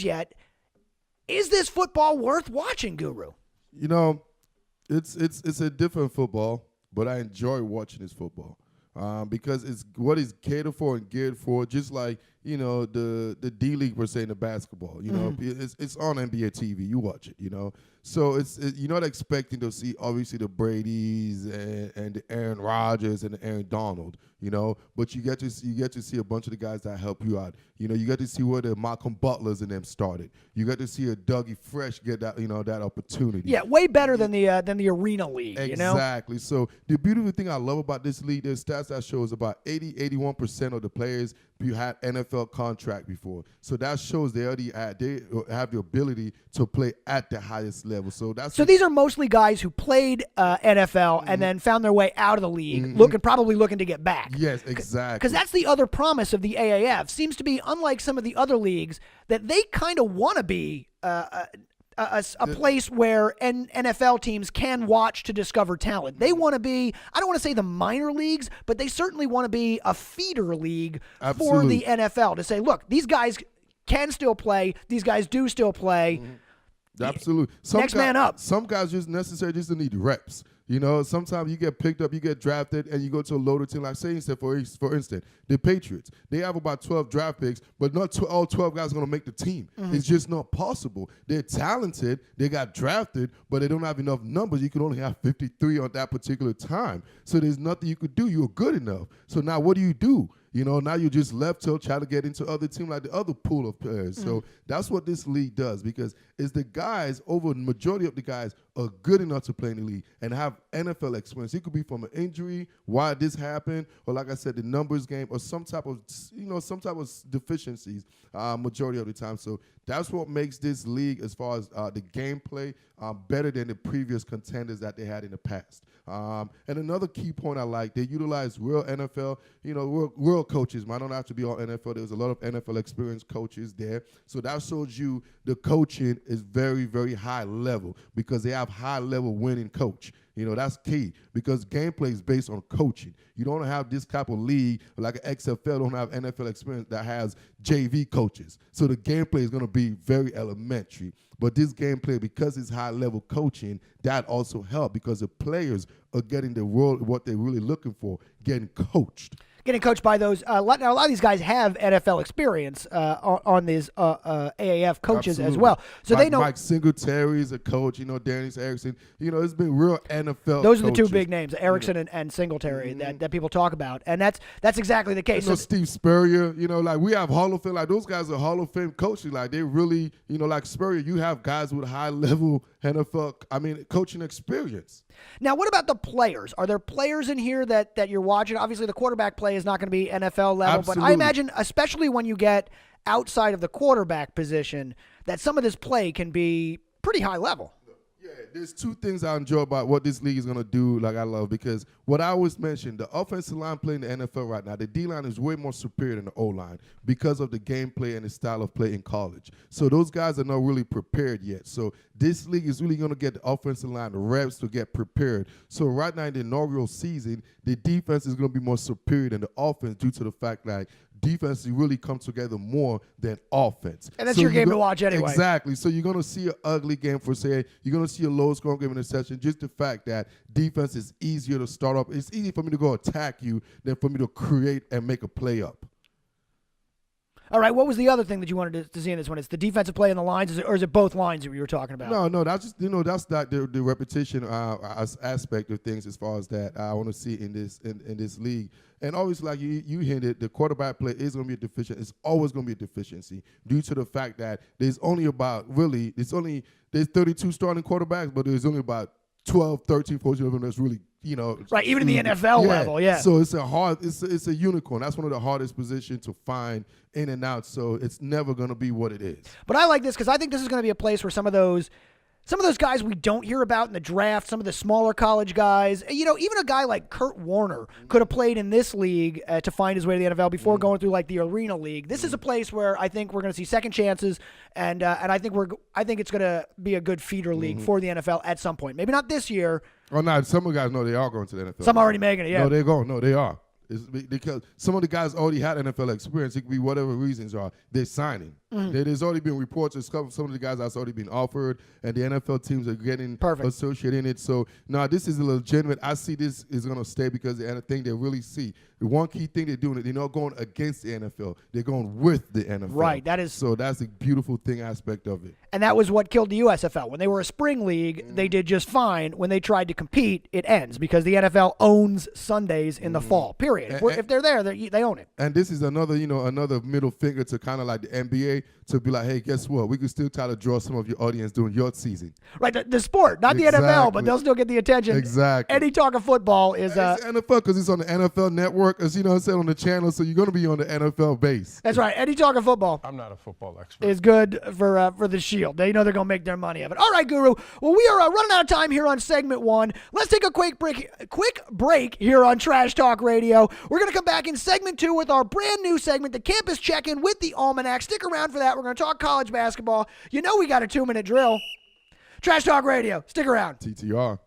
games yet. Is this football worth watching, Guru? You know, it's a different football, but I enjoy watching this football because it's what is catered for and geared for, just like, you know, the D-League per se in the basketball. You know, it's on NBA TV. You watch it, you know. So you're not expecting to see, obviously, the Bradys and the Aaron Rodgers and the Aaron Donald, you know, but you get to see a bunch of the guys that help you out. You know, you get to see where the Malcolm Butlers and them started. You get to see a Dougie Fresh get that, you know, that opportunity. Yeah, way better than the Arena League, you know? Exactly. So the beautiful thing I love about this league, there's stats that shows about 81% of the players you had NFL contract before. So that shows they have the ability to play at the highest level. So these are mostly guys who played NFL and then found their way out of the league, probably looking to get back. Yes, exactly. Because that's the other promise of the AAF. Seems to be, unlike some of the other leagues, that they kind of want to be a place where NFL teams can watch to discover talent. They want to be, I don't want to say the minor leagues, but they certainly want to be a feeder league for the NFL to say, look, these guys can still play. These guys do still play. Absolutely. Next man up. Some guys just need reps. You know, sometimes you get picked up, you get drafted, and you go to a loaded team. Like, say, for instance, the Patriots. They have about 12 draft picks, but not all 12 guys are going to make the team. It's just not possible. They're talented. They got drafted, but they don't have enough numbers. You can only have 53 on that particular time. So there's nothing you could do. You're good enough. So now what do? You know, now you're just left to try to get into other teams like the other pool of players. So that's what this league does, because it's the guys, over the majority of the guys are good enough to play in the league and have NFL experience. It could be from an injury, why this happened, or like I said, the numbers game, or some type of deficiencies majority of the time. So that's what makes this league, as far as the gameplay, better than the previous contenders that they had in the past. And another key point I like, they utilize real NFL, you know, real coaches. I don't have to be all NFL. There's a lot of NFL experienced coaches there. So that shows you the coaching is very, very high level, because they have high level winning coach. You know, that's key, because gameplay is based on coaching. You don't have this type of league, like an XFL, don't have NFL experience that has JV coaches. So the gameplay is going to be very elementary. But this gameplay, because it's high-level coaching, that also helps, because the players are getting the role, what they're really looking for, getting coached. Getting coached by those. Now, a lot of these guys have NFL experience on these AAF coaches as well. So they know. Mike Singletary is a coach. You know, Darius Erickson. You know, it's been real NFL. Those are the two big names, Erickson and Singletary, that people talk about, and that's exactly the case. You know, Steve Spurrier. You know, like we have Hall of Fame. Like those guys are Hall of Fame coaches. Like they really, you know, like Spurrier. You have guys with high level NFL. Coaching experience. Now, what about the players? Are there players in here that you're watching? Obviously, the quarterback play is not going to be NFL level, Absolutely. but I imagine, especially when you get outside of the quarterback position, that some of this play can be pretty high level. Yeah, there's two things I enjoy about what this league is going to do, like I love, because what I always mention, the offensive line playing in the NFL right now, the D-line is way more superior than the O-line because of the gameplay and the style of play in college. So those guys are not really prepared yet. So this league is really going to get the offensive line the reps to get prepared. So right now in the inaugural season, the defense is going to be more superior than the offense due to the fact that defense really come together more than offense. And that's your game to watch anyway. Exactly. So you're going to see an ugly game for say. You're going to see a low-scoring game in a session. Just the fact that defense is easier to start up. It's easy for me to go attack you than for me to create and make a play up. All right, what was the other thing that you wanted to see in this one? It's the defensive play in the lines, or is it both lines that you were talking about? No, that's just, you know, that's not the repetition aspect of things as far as that I want to see in this league. And always, like you hinted, the quarterback play is going to be a deficiency. It's always going to be a deficiency due to the fact that there's 32 starting quarterbacks, but there's only about 12, 13, 14 of them that's really, you know. Right, even in the NFL level, yeah. So it's a unicorn. That's one of the hardest positions to find in and out. So it's never going to be what it is. But I like this because I think this is going to be a place where some of those guys we don't hear about in the draft, some of the smaller college guys, you know, even a guy like Kurt Warner could have played in this league to find his way to the NFL before going through like the Arena League. This is a place where I think we're going to see second chances, and I think it's going to be a good feeder league for the NFL at some point. Maybe not this year. Oh no, some of the guys know they are going to the NFL. Some already making it. Yeah. No, they're going. No, they are. It's because some of the guys already had NFL experience. It could be whatever reasons are. They're signing. There's already been reports of some of the guys that's already been offered, and the NFL teams are getting associated in it. So, no, this is legitimate. I see this is going to stay because the thing they really see, the one key thing they're doing, they're not going against the NFL. They're going with the NFL. Right. So that's a beautiful thing aspect of it. And that was what killed the USFL. When they were a spring league, they did just fine. When they tried to compete, it ends because the NFL owns Sundays in the fall, period. If they're there, they own it. And this is another, another middle finger to kind of like the NBA to be like, hey, guess what? We can still try to draw some of your audience during your season. Right, the sport, not the NFL, but they'll still get the attention. Exactly. Any talk of football is it's NFL because it's on the NFL Network, as on the channel, so you're going to be on the NFL base. That's right. Any talk of football. I'm not a football expert. Is good for the Shield. They know they're going to make their money of it. All right, Guru. Well, we are running out of time here on segment 1. Let's take a quick break here on Trash Talk Radio. We're going to come back in segment 2 with our brand new segment, the Campus Check-In with the Almanac. Stick around for that. We're going to talk college basketball. We got a 2-minute drill. Trash Talk Radio. Stick around. TTR.